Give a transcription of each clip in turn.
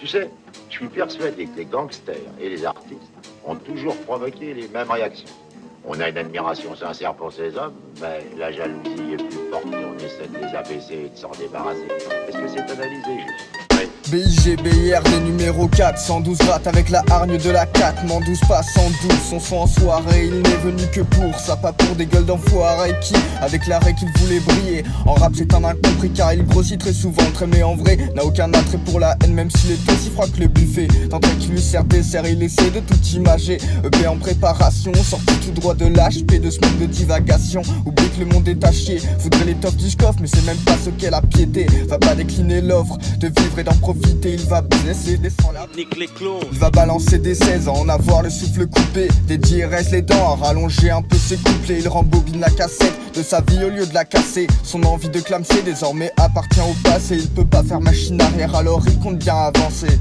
Tu sais, je suis persuadé que les gangsters et les artistes ont toujours provoqué les mêmes réactions. On a une admiration sincère pour ces hommes, mais la jalousie est plus forte et on essaie de les abaisser et de s'en débarrasser. Est-ce que c'est analysé juste? Oui. BIG, BIRD numéro 4, 112 rate avec la hargne de la 4, m'en 12 pas 112, son son en soirée, il n'est venu que pour ça, pas pour des gueules d'enfoirés qui, avec l'arrêt qu'il voulait briller, en rap c'est un incompris car il grossit très souvent, très mais en vrai, n'a aucun attrait pour la haine même s'il est aussi froid que le buffet, tandis qu'il lui sert dessert, il essaie de tout imager, EP en préparation, sorti tout droit de l'HP, 2 semaines de divagation, oublie que le monde est à chier, faudrait l'étoffe du scoff, mais c'est même pas ce qu'est la piété, va pas décliner l'offre de vivre et d'en profiter. Il va business descend la nique les clones. Il va balancer des 16 ans, en avoir le souffle coupé, des DRS les dents, à rallonger un peu ses couplets. Il rembobine la cassette de sa vie au lieu de la casser. Son envie de clamser désormais appartient au passé. Il peut pas faire machine arrière alors il compte bien avancer.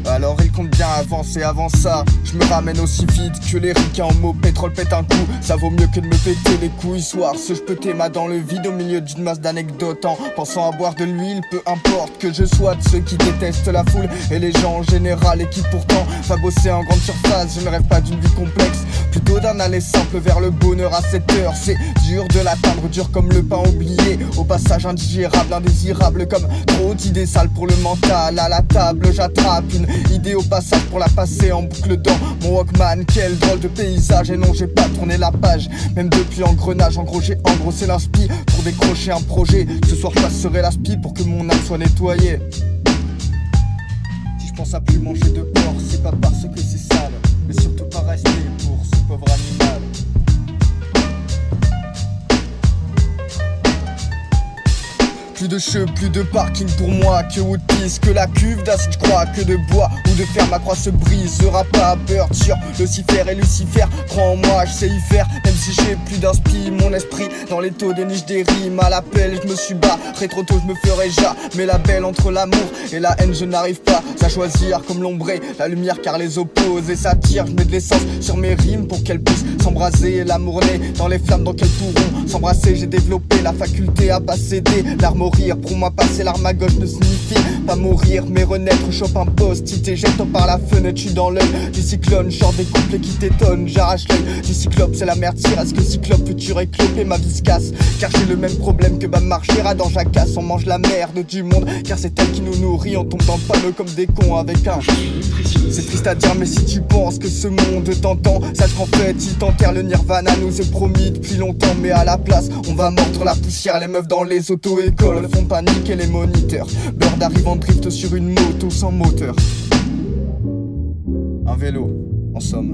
Alors il compte bien avancer, avant ça je me ramène aussi vite que les ricains en mots pétrole pète un coup. Ça vaut mieux que de me péter les couilles soir. Ce je peux t'aimer dans le vide au milieu d'une masse d'anecdotes en pensant à boire de l'huile. Peu importe que je sois de ceux qui détestent la foule et les gens en général et qui pourtant va bosser en grande surface. Je ne rêve pas d'une vie complexe, plutôt d'un aller simple vers le bonheur à cette heure. C'est dur de l'atteindre, dur comme le pain oublié, au passage indigérable, indésirable comme trop d'idées sales pour le mental. À la table j'attrape une idée au passage pour la passer en boucle dans mon Walkman. Quel drôle de paysage, et non j'ai pas tourné la page, même depuis engrenage. En gros j'ai engrossé l'inspi pour décrocher un projet. Ce soir je passerai l'aspi pour que mon âme soit nettoyée. Si je pense à plus manger de porc, c'est pas parce que c'est sale, mais surtout par respect pour ce pauvre animal. Plus de cheveux, plus de parking pour moi, que Woodpiece, que la cuve d'acide, je crois que de bois ou de fer ma croix se brisera pas. Peur sur Lucifer et Lucifer, crois en moi, je sais y faire, même si j'ai plus d'inspi, mon esprit dans les taux de niche des rimes. À l'appel, je me suis barré trop tôt, je me ferai jamais la belle. Entre l'amour et la haine, je n'arrive pas à choisir comme l'ombre et la lumière, car les opposés s'attirent. Je mets de l'essence sur mes rimes pour qu'elles puissent s'embraser. L'amour naît dans les flammes, donc elles pourront s'embrasser. J'ai développé la faculté à pas céder, l'arme au rire. Pour moi, passer l'arme à gauche ne signifie pas mourir, mais renaître. Chope un post-it et jette par la fenêtre. Je suis dans l'œil du cyclone, genre des couplets qui t'étonnent. J'arrache l'œil du cyclope, c'est la merde. Tire à ce que cyclope futur éclopé ma vie se casse. Car j'ai le même problème que ma marche dans Jacasse. On mange la merde du monde, car c'est elle qui nous nourrit. On tombe dans le panneau comme des cons avec un. C'est triste à dire, mais si tu penses que ce monde t'entend, sache qu'en fait il t'enterre. Le nirvana nous est promis depuis longtemps, mais à la place on va mordre la poussière. Les meufs dans les auto-écoles font paniquer les moniteurs. Bird arrive en drift sur une moto sans moteur. Un vélo, en somme.